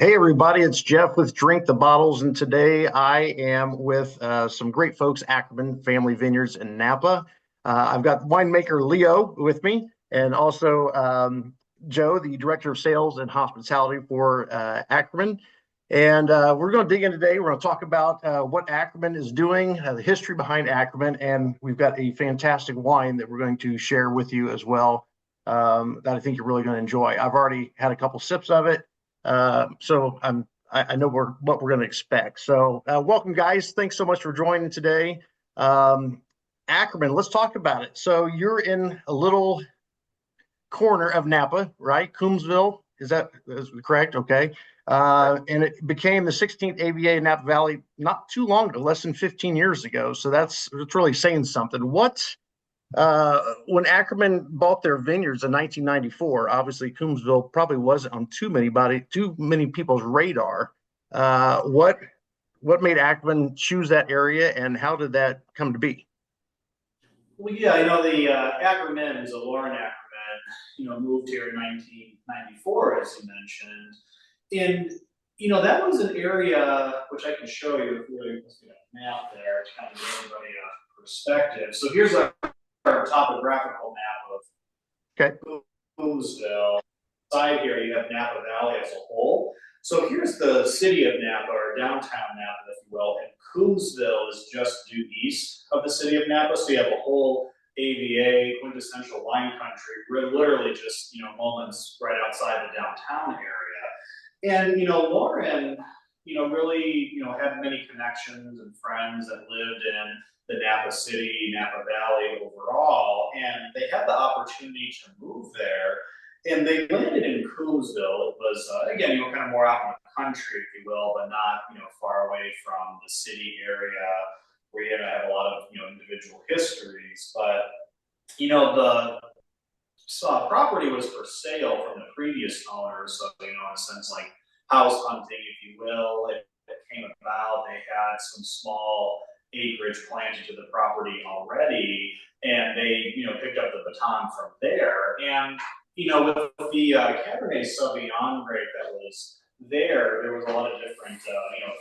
Hey everybody, it's Jeff with Drink the Bottles, and today I am with some great folks, Ackerman Family Vineyards in Napa. I've got winemaker Leo with me, and also Joe, the Director of Sales and Hospitality for Ackerman. And we're going to dig in today. We're going to talk about what Ackerman is doing, the history behind Ackerman, and we've got a fantastic wine that we're going to share with you as well that I think you're really going to enjoy. I've already had a couple sips of it. I know what we're going to expect. So welcome, guys. Thanks so much for joining today. Ackerman, let's talk about it. So you're in a little corner of Napa, right? Coombsville, is correct? Okay. And it became the 16th AVA in Napa Valley not too long ago, less than 15 years ago. So it's really saying something. When Ackerman bought their vineyards in 1994, obviously Coombsville probably wasn't on too many people's radar. What made Ackerman choose that area, and how did that come to be? Well, yeah, the Ackerman, so Lauren Ackerman, moved here in 1994, as you mentioned. And, that was an area which I can show you if we got a map there to kind of give everybody a perspective. So here's our topographical map Okay. of Coombsville. Side here, you have Napa Valley as a whole. So here's the city of Napa, or downtown Napa, if you will, and Coombsville is just due east of the city of Napa. So you have a whole AVA, quintessential wine country. We're literally just, moments right outside the downtown area. And, Lauren, really, had many connections and friends that lived in the Napa City, Napa Valley overall, and they had the opportunity to move there. And they landed in Coombsville. It was, again, kind of more out in the country, if you will, but not, far away from the city area where you have a lot of, individual histories. But, the property was for sale from the previous owners. So, in a sense, like house hunting, if you will, it came about. They had some small acreage planted to the property already, and they, picked up the baton from there. And with the Cabernet Sauvignon grape that was there was a lot of different,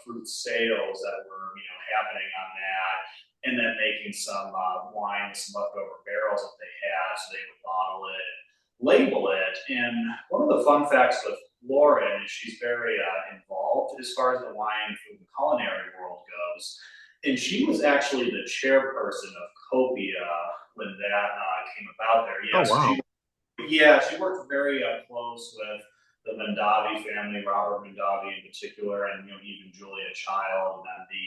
fruit sales that were, happening on that, and then making some wine with some leftover barrels that they had, so they would bottle it and label it. And one of the fun facts with Lauren is she's very involved as far as the wine, food, and culinary world goes. And she was actually the chairperson of Copia when that came about there. Oh, Yeah, so wow. she worked very close with the Mondavi family, Robert Mondavi in particular, and even Julia Child, and then the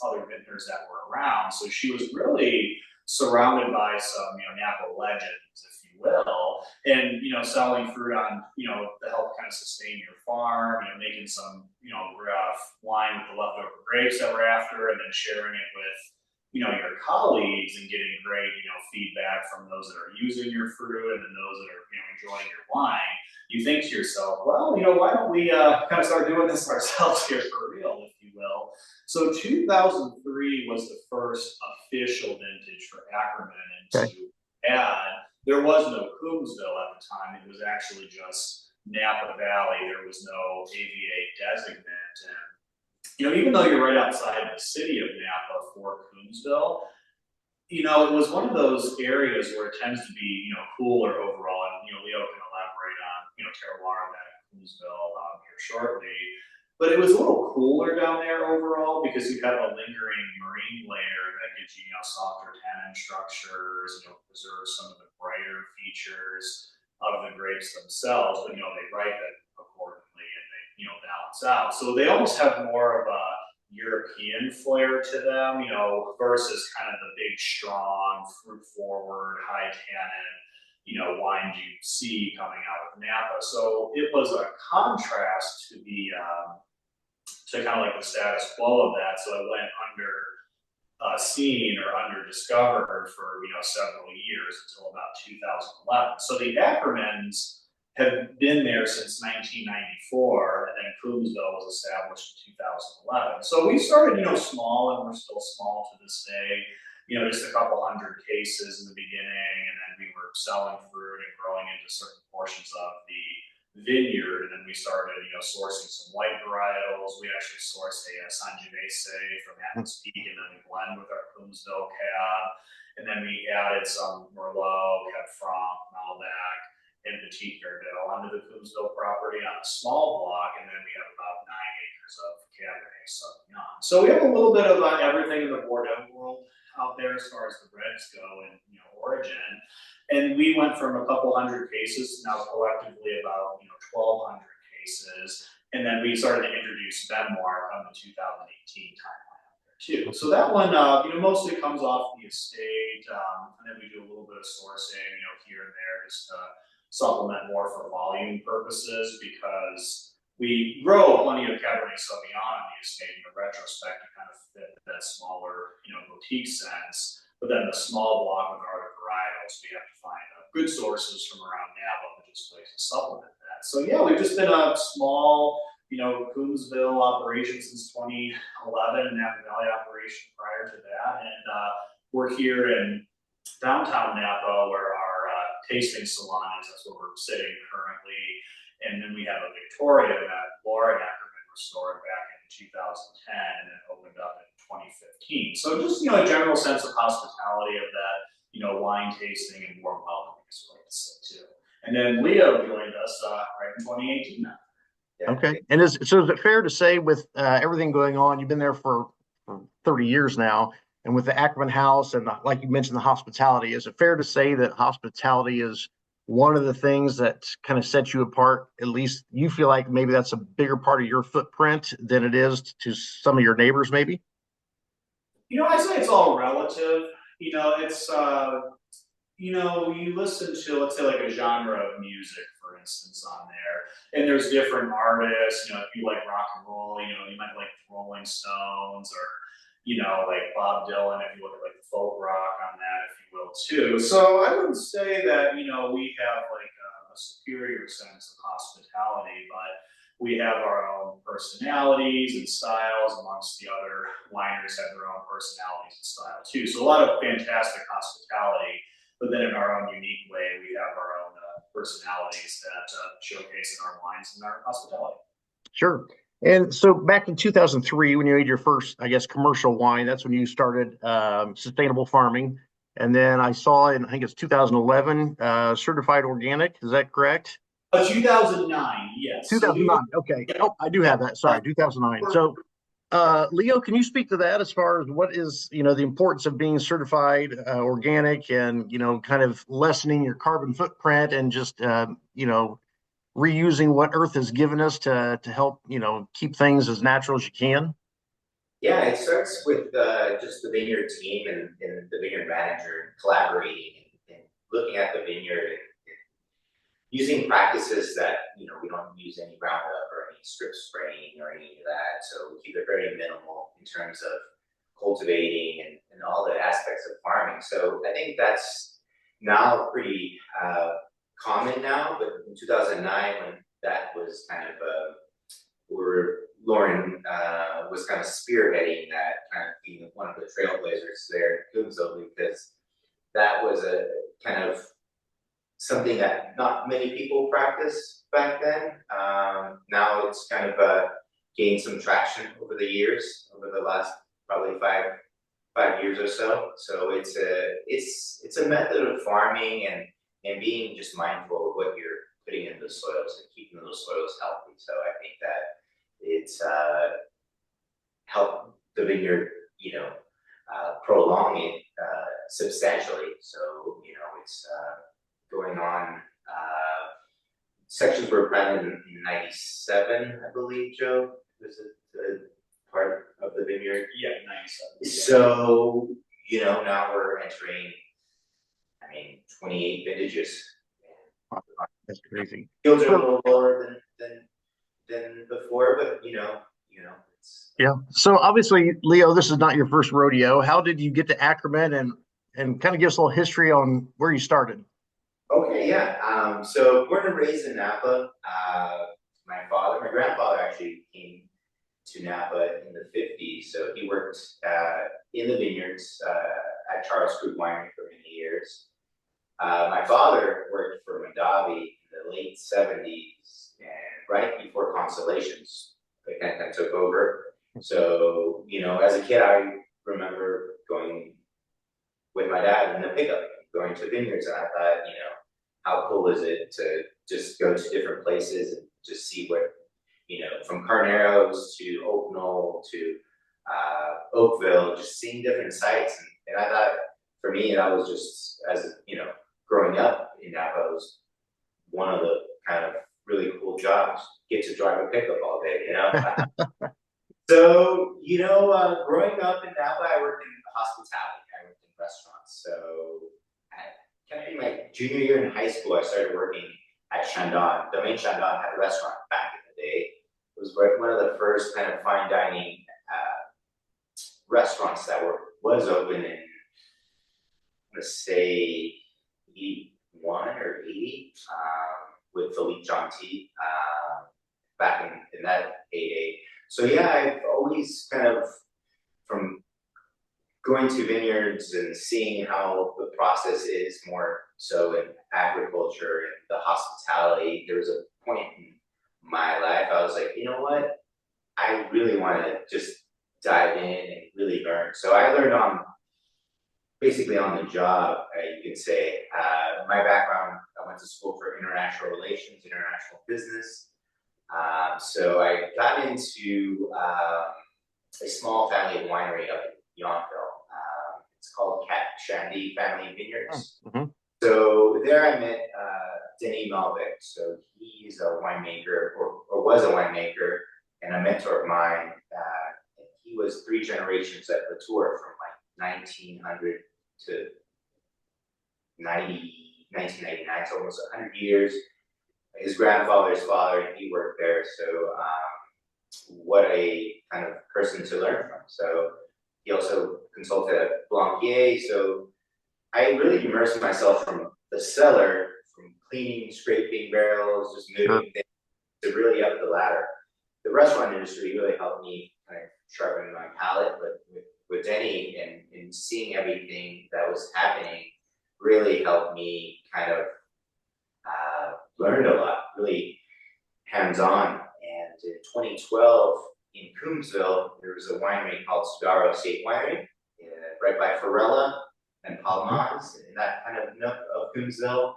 other vintners that were around. So she was really surrounded by some Napa legends, if you will, and selling fruit on to help kind of sustain your farm, making some rough wine with the leftover grapes that we're after, and then sharing it with your colleagues and getting great, feedback from those that are using your fruit and then those that are, enjoying your wine. You think to yourself, well, why don't we kind of start doing this ourselves here for real, if you will. So 2003 was the first official vintage for Ackerman, and Okay. to add, there was no Coombsville at the time. It was actually just Napa Valley. There was no AVA designate. And even though you're right outside the city of Napa for Coombsville, it was one of those areas where it tends to be, cooler overall. And, Leo can elaborate on, terroir on that in Coombsville here shortly. But it was a little cooler down there overall because you have a lingering marine layer that gives you, softer tannin structures, preserves some of the brighter features of the grapes themselves, but, they ripen accordingly and they, balance out. So they almost have more of a European flair to them, versus kind of the big, strong, fruit forward, high tannin, wines you see coming out of Napa. So it was a contrast to the to kind of like the status quo of that. So it went under seen or under discovered for several years until about 2011. So the Ackermans have been there since 1994, and then Coombsville was established in 2011. So we started, small, and we're still small to this day. Just a couple hundred cases in the beginning, and then we were selling fruit and growing into certain portions of the vineyard, and then we started, sourcing some white varietals. We actually source a Sangiovese from Atlas Peak, and then we blend with our Coombsville cab. And then we added some Merlot, Cab Franc, Malbec, and Petit Verdot onto the Coombsville property on a small block, and then we have about 9 acres of Cabernet Sauvignon. So we have a little bit of everything in the Bordeaux world out there as far as the reds go and origin. And we went from a couple hundred cases now collectively about 1,200 cases, and then we started to introduce Memoir on the 2018 timeline out there too. So that one, mostly comes off the estate, and then we do a little bit of sourcing, here and there, just to supplement more for volume purposes, because we grow plenty of Cabernet Sauvignon on the estate in retrospect to kind of fit that smaller, boutique sense. But then the small block with our other varietals, we have to find good sources from around Napa, which is ways to supplement that. So yeah, we've just been a small, Coombsville operation since 2011, Napa Valley operation prior to that, and we're here in downtown Napa where our tasting salon is. That's where we're sitting currently. And then we have a Victoria that Laura Ackerman restored back in 2010 and then opened up in 2015. So just, a general sense of hospitality of that, wine tasting and warm welcoming is what I like to say too. And then Leo joined us right in 2018 now. Yeah. Okay. And is it fair to say with everything going on, you've been there for 30 years now, and with the Ackerman house and like you mentioned, the hospitality, is it fair to say that hospitality is one of the things that kind of sets you apart? At least you feel like maybe that's a bigger part of your footprint than it is to some of your neighbors, maybe? I say it's all relative. It's, you listen to, let's say, like a genre of music, for instance, on there, and there's different artists. If you like rock and roll, you might like the Rolling Stones, or like Bob Dylan, if you look at like the folk rock on that, if you will, too. So I wouldn't say that, we have like a superior sense of hospitality, but we have our own personalities and styles amongst the other wineries have their own personalities and style too. So a lot of fantastic hospitality, but then in our own unique way, we have our own personalities that showcase in our wines and our hospitality. Sure. And so back in 2003, when you made your first, I guess, commercial wine, that's when you started sustainable farming. And then I saw in, I think it's 2011, certified organic. Is that correct? 2009, yes. 2009. Okay. Oh, I do have that. Sorry, 2009. So, Leo, can you speak to that as far as what is, the importance of being certified organic and, kind of lessening your carbon footprint and just, reusing what Earth has given us to help, keep things as natural as you can? Yeah, it starts with just the vineyard team and the vineyard manager collaborating and looking at the vineyard and using practices that, we don't use any Roundup or any strip spraying or any of that. So we keep it very minimal in terms of cultivating and all the aspects of farming. So I think that's now pretty common now, but in 2009 when that was kind of Lauren was kind of spearheading that, kind of being one of the trailblazers there at Coombsville, because that was a kind of something that not many people practiced back then. Now it's kind of gained some traction over the years, over the last probably five years or so. So it's a method of farming and being just mindful of what you're putting into the soils and keeping those soils healthy. So I think that it's helped the vineyard, prolong it substantially. So it's going on. Sections were planted in '97, I believe. Joe, was it the part of the vineyard? Yeah, '97. So now we're entering, 28 vintages. Wow, that's crazy. Yields are a little lower than before, but it's Yeah. So obviously, Leo, this is not your first rodeo. How did you get to Ackerman and kind of give us a little history on where you started? okay. Yeah. So born and raised in Napa. My grandfather actually came to Napa in the '50s. So he worked in the vineyards at Charles Krug Winery for many years. My father worked for Mondavi in the late 70s, and right before Constellations, the kind of took over. So, as a kid, I remember going with my dad in the pickup, going to Vineyards, and I thought, how cool is it to just go to different places and just see what, from Carneros to Oak Knoll to Oakville, just seeing different sites. And I thought, for me, that was just, as growing up in Napa, was one of the kind of really cool jobs. Get to drive a pickup all day, So, growing up in Napa, I worked in hospitality. I worked in restaurants. So, kind of in my junior year in high school, I started working at Chandon. Domaine Chandon had a restaurant back in the day. It was one of the first kind of fine dining restaurants that was open in, let's say, 81 or 80, with Philippe Jonty, back in that heyday. So yeah, I've always kind of, from going to Vineyards and seeing how the process is more so in agriculture and the hospitality, there was a point in my life I was like, you know what? I really want to just dive in and really learn. So I learned basically on the job, you could say. My background, I went to school for international relations, international business. So I got into a small family winery up in Yountville. It's called Cat Shandy Family Vineyards. Mm-hmm. So there I met Denis Malbec. So he's a winemaker, or was a winemaker, and a mentor of mine. And he was 3 generations at Latour from like 1900 to 1999, so almost 100 years. His grandfather's father, and he worked there. So what a kind of person to learn from. So he also consulted at Blanquier. So I really immersed myself from the cellar, from cleaning, scraping barrels, just moving things, to really up the ladder. The restaurant industry really helped me kind of sharpen my palate, but with Denny and seeing everything that was happening really helped me kind of learned a lot, really hands-on. And in 2012 in Coombsville, there was a winery called Cigarro Estate Winery, right by Farella and Palmas, in that kind of nook of Coombsville.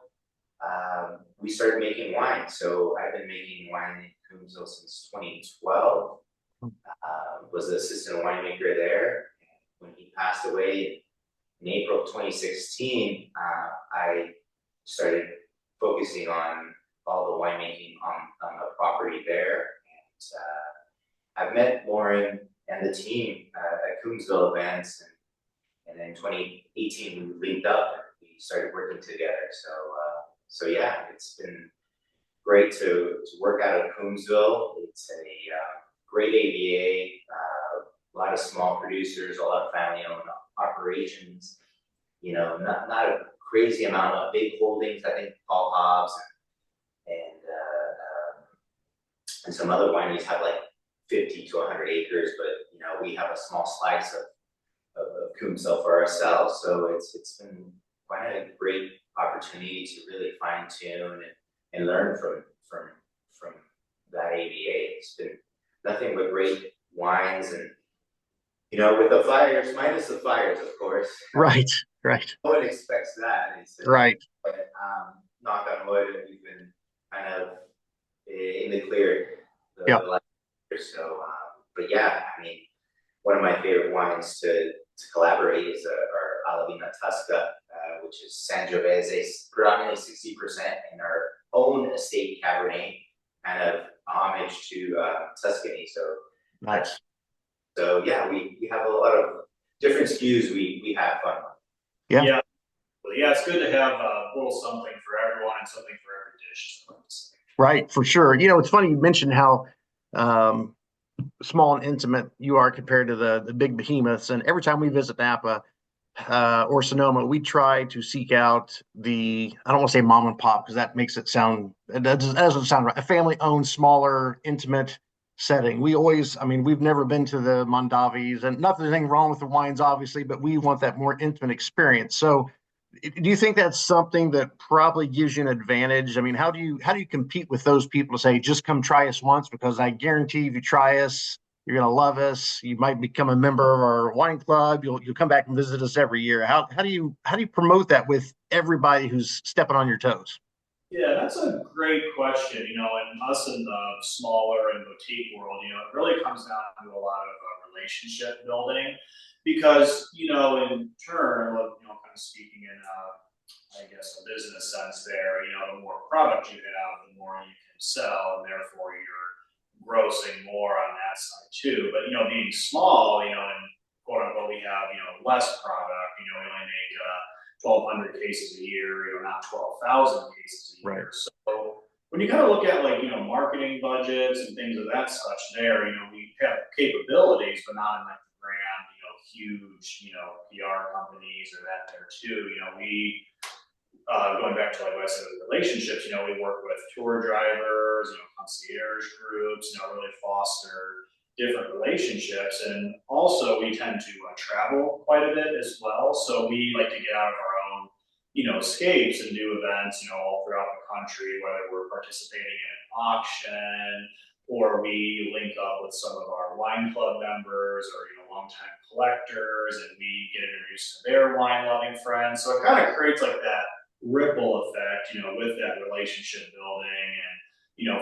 We started making wine. So I've been making wine in Coombsville since 2012. Was the assistant winemaker there. When he passed away in April of 2016, I started focusing on all the winemaking on the property there. And I've met Lauren and the team at Coombsville events, and then in 2018 we linked up and we started working together. So yeah, it's been great to work out of Coombsville. It's a great AVA, a lot of small producers, a lot of family-owned operations. Not a crazy amount of big holdings. I think Paul Hobbs and some other wineries have like 50 to 100 acres, but we have a small slice of Coombsville for ourselves. So it's been quite a great opportunity to really fine tune and learn from that AVA. It's been nothing but great wines, and with the fires, minus the fires, of course. Right. No one expects that. Right. But knock on wood, we've been kind of in the clear the last year. So, but yeah, I mean, one of my favorite wines to collaborate is our Alavina Tusca, which is Sangiovese, predominantly 60%, in our own estate Cabernet, kind of homage to Tuscany. So Nice. So yeah, we have a lot of different SKUs we have fun with. Yeah. Well, yeah, it's good to have a little something for everyone and something for every dish. Right, for sure. It's funny you mentioned how small and intimate you are compared to the big behemoths. And every time we visit Napa or Sonoma, we try to seek out I don't want to say mom and pop, because that makes it sound, that doesn't sound right. A family-owned, smaller, intimate setting. We've never been to the Mondavis, and nothing wrong with the wines, obviously, but we want that more intimate experience. So Do you think that's something that probably gives you an advantage? I mean, how do you compete with those people to say, just come try us once? Because I guarantee if you try us, you're going to love us. You might become a member of our wine club. You'll come back and visit us every year. How do you promote that with everybody who's stepping on your toes? Yeah, that's a great question. And us in the smaller and boutique world, it really comes down to a lot of relationship building because, in turn, kind of speaking in, I guess, a business sense there, the more product you have, the more you can sell, and therefore you're grossing more on that side too. But, being small, and quote unquote, we have, less product, we only make, 1,200 cases a year, not 12,000 cases a Right. year. So when you kind of look at like, marketing budgets and things of that such there, we have capabilities, but not in like the grand, huge, PR companies or that there too. We, going back to like what I said with relationships, we work with tour drivers, concierge groups, really foster different relationships. And also we tend to travel quite a bit as well. So we like to get out of our own, escapes and do events, all throughout the country, whether we're participating in an auction or we link up with some of our wine club members or, longtime collectors and we get introduced to their wine loving friends. So it kind of creates like that ripple effect, with that relationship building and,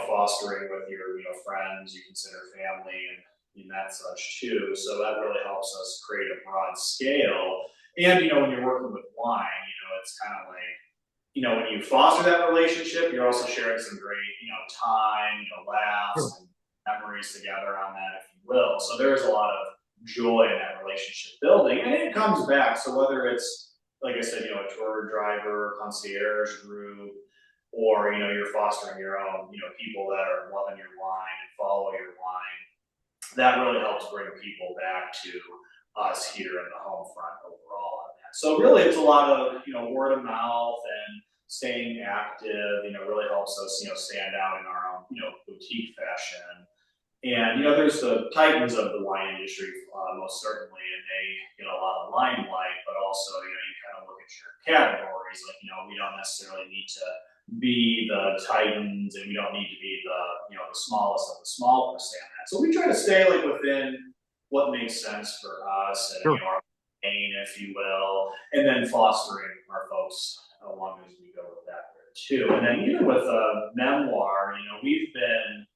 fostering with your, friends you consider family and that such too. So that really helps us create a broad scale. And, when you're working with wine, it's kind of like, when you foster that relationship, you're also sharing some great, time, Sure. laughs and memories together on that, if you will. So there's a lot of joy in that relationship building. And it comes back. So whether it's, like I said, a tour driver, concierge group, or you're fostering your own, people that are loving your wine and follow your wine. That really helps bring people back to us here in the home front overall on that. So really, it's a lot of word of mouth and staying active. Really helps us stand out in our own boutique fashion. And there's the titans of the wine industry, most certainly, and they get a lot of limelight. But also, you kind of look at your categories. Like, we don't necessarily need to be the titans, and we don't need to be the smallest of the small per se. So we try to stay like within what makes sense for us, and Sure. our lane, if you will, and then fostering our folks along as we go with that there too. And then even with Memoir, we've been,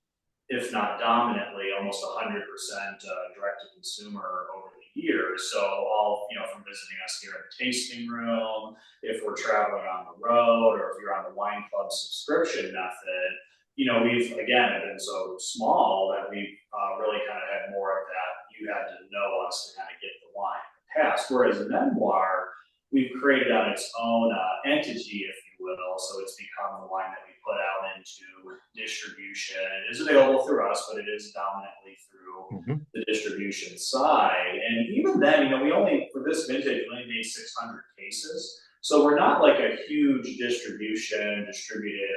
if not dominantly, almost 100% direct to consumer over the years. So all, from visiting us here at the tasting room, if we're traveling on the road, or if you're on the wine club subscription method, we've, again, been so small that we've really kind of had more of that. You had to know us to kind of get the wine in the past. Whereas Memoir, we've created on its own entity, if you will. So it's become the wine that we put out into distribution. It is available through us, but it is dominantly through Mhm. the distribution side. And even then, we only, for this vintage, we only made 600 cases. So we're not like a huge distributed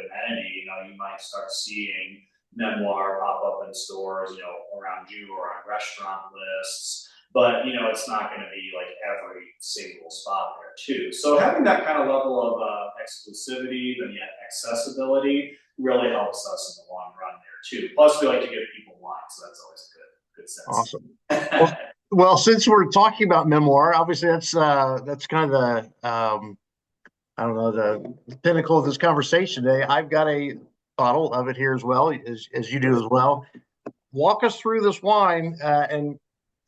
amenity. You might start seeing Memoir pop up in stores, around you or on restaurant lists. But it's not going to be like every single spot there too. So having that kind of level of exclusivity and yet accessibility really helps us in the long run there too. Plus, we like to give people wine, so that's always a good sense. Awesome. Well, well, since we're talking about Memoir, obviously that's kind of the I don't know, the pinnacle of this conversation today. I've got a bottle of it here as well, as you do as well. Walk us through this wine, and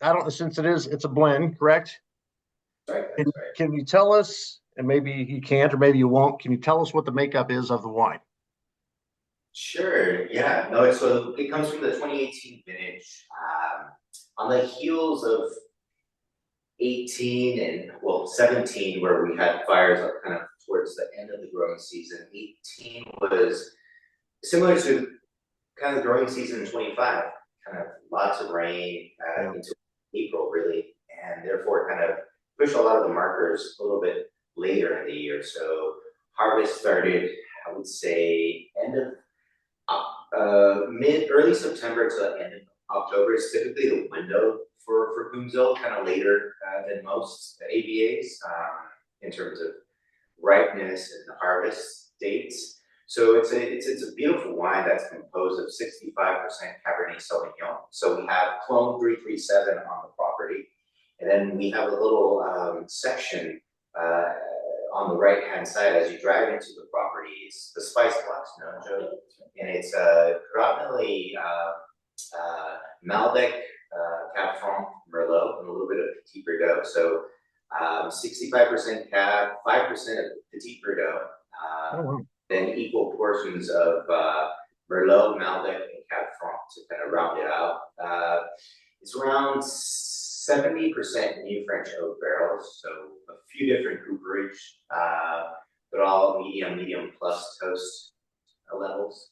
I don't know, since it's a blend, correct? Right, Can, that's right. can you tell us, and maybe you can't, or maybe you won't, can you tell us what the makeup is of the wine? Sure. Yeah. No. So it comes from the 2018 vintage. On the heels of 18 and 17, where we had fires up kind of towards the end of the growing season. 18 was similar to kind of the growing season in 25. Kind of lots of rain Yeah. into April, really, and therefore kind of pushed a lot of the markers a little bit later in the year. So harvest started, I would say, end of early September to the end of October is typically the window for Coombsville, kind of later than most ABAs in terms of ripeness and the harvest dates. So it's a beautiful wine that's composed of 65% Cabernet Sauvignon. So we have clone 337 on the property, and then we have a little section on the right-hand side as you drive into the property. It's the spice box, no, Joe? And it's predominantly Malbec, Cab Franc, Merlot, and a little bit of Petit Verdot. So 65% Cab, 5% of Petit Verdot, then equal portions of Merlot, Malbec, and Cab Franc to kind of round it out. It's around 70% new French oak barrels, so a few different cooperage, but all medium plus toast levels.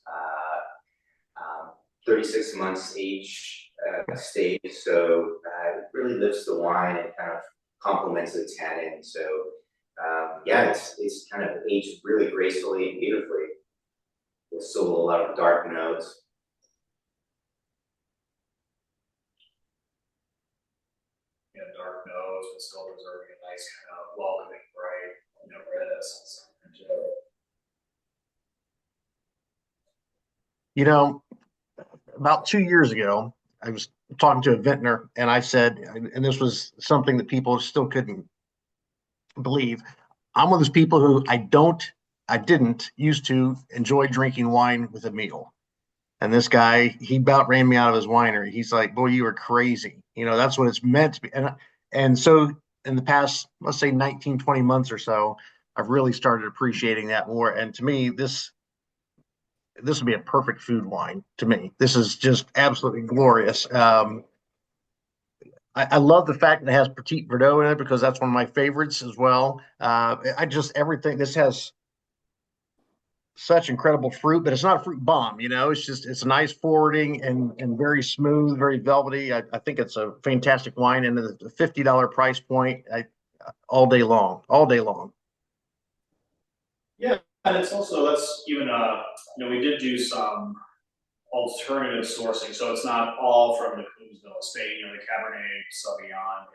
36 months age stage, so it really lifts the wine and kind of complements the tannin. So yeah, it's kind of aged really gracefully and beautifully. There's still a lot of dark notes. Yeah, dark notes, but still preserving a nice kind of welcoming, bright, red essence. About 2 years ago, I was talking to a vintner, and I said, and this was something that people still couldn't believe. I'm one of those people who I didn't used to enjoy drinking wine with a meal. And this guy, he about ran me out of his winery. He's like, "Boy, you are crazy. That's what it's meant to be." And so in the past, let's say 19, 20 months or so, I've really started appreciating that more. And to me, this would be a perfect food wine to me. This is just absolutely glorious. I love the fact that it has Petit Verdot in it because that's one of my favorites as well. Everything. This has such incredible fruit, but it's not a fruit bomb. It's a nice forwarding and very smooth, very velvety. I think it's a fantastic wine, and the $50 price point, all day long, all day long. Yeah, and it's also, that's even we did do some alternative sourcing, so it's not all from the Coombsville estate. The Cabernet Sauvignon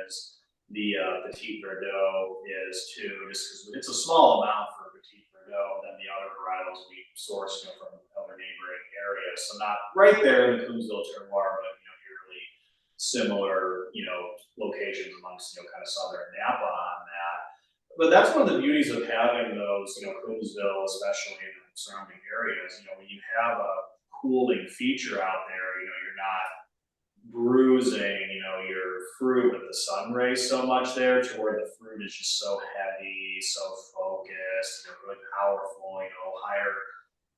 is, the Petit Verdot is too, just because it's a small amount for Petit Verdot than the other varietals we source from other neighboring areas. So not right there in the Coombsville terroir, but really similar locations amongst kind of southern Napa on that. But that's one of the beauties of having those, Coombsville, especially in the surrounding areas. When you have a cooling feature out there, you're not bruising, your fruit with the sun rays so much there, to where the fruit is just so heavy, so focused, really powerful, higher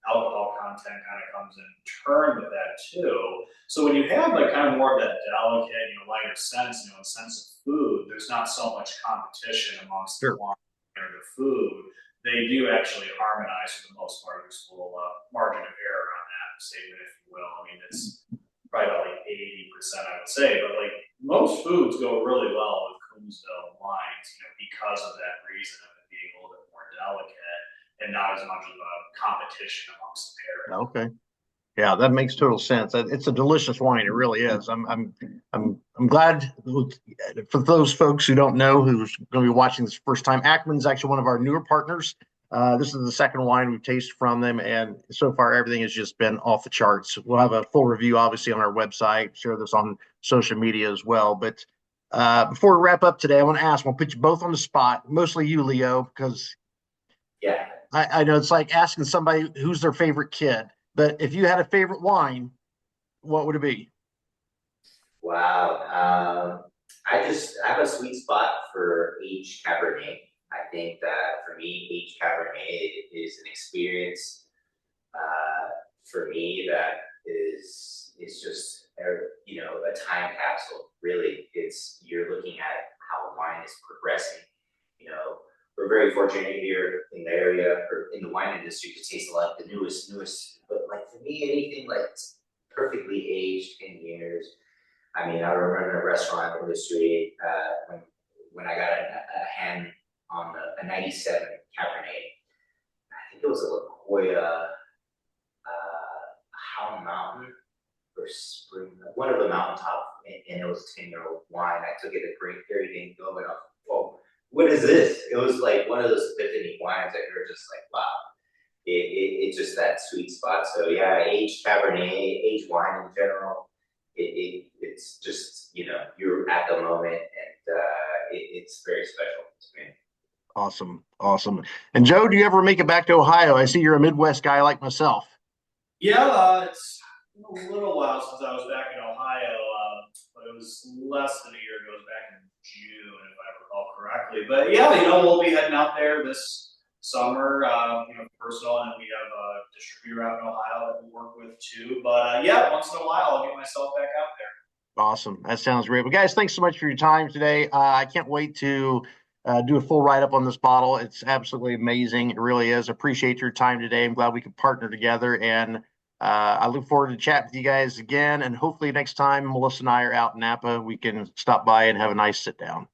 alcohol content kind of comes in turn with that too. So when you have like kind of more of that delicate, lighter sense, and sense of food, there's not so much competition amongst the wine or the food. They do actually harmonize for the most part. There's a little margin of error on that statement, if you will. I mean, it's probably about like 80%, I would say, but like most foods go really well with Coombsville wines, because of that reason of it being a little bit more delicate and not as much of a competition amongst the pairing. Okay. Yeah, that makes total sense. It's a delicious wine. It really is. I'm glad for those folks who don't know, who's going to be watching this first time. Ackerman is actually one of our newer partners. This is the second wine we've tasted from them, and so far everything has just been off the charts. We'll have a full review, obviously, on our website. Share this on social media as well. But before we wrap up today, I want to ask. We'll put you both on the spot, mostly you, Leo, because I know it's like asking somebody who's their favorite kid. But if you had a favorite wine, what would it be? Wow. I have a sweet spot for aged Cabernet. I think that for me, aged Cabernet is an experience for me that is just a time capsule. Really, you're looking at how wine is progressing. We're very fortunate here in the area or in the wine industry to taste a lot of the newest. But like for me, anything like perfectly aged 10 years. I mean, I remember in a restaurant industry when I got a hand on a 97 Cabernet. I think it was a La Jolla, Hound Mountain or Spring, one of the mountaintop, and it was a 10-year-old wine. I took it to great, very didn't go, and what is this? It was like one of those epiphany wines that you're just like, wow, it's just that sweet spot. So yeah, aged Cabernet, aged wine in general, it's just, you know, you're at the moment, and it's very special to me. Awesome. Awesome. And Joe, do you ever make it back to Ohio? I see you're a Midwest guy like myself. Yeah, it's been a little while since I was back in Ohio, but it was less than a year ago. It was back in June, if I recall correctly. But yeah, we'll be heading out there this summer, personal, and we have a distributor out in Ohio that we work with too. But yeah, once in a while, I'll get myself back out there. Awesome. That sounds great. Well, guys, thanks so much for your time today. I can't wait to do a full write up on this bottle. It's absolutely amazing. It really is. Appreciate your time today. I'm glad we could partner together. And I look forward to chatting with you guys again. And hopefully next time Melissa and I are out in Napa, we can stop by and have a nice sit down.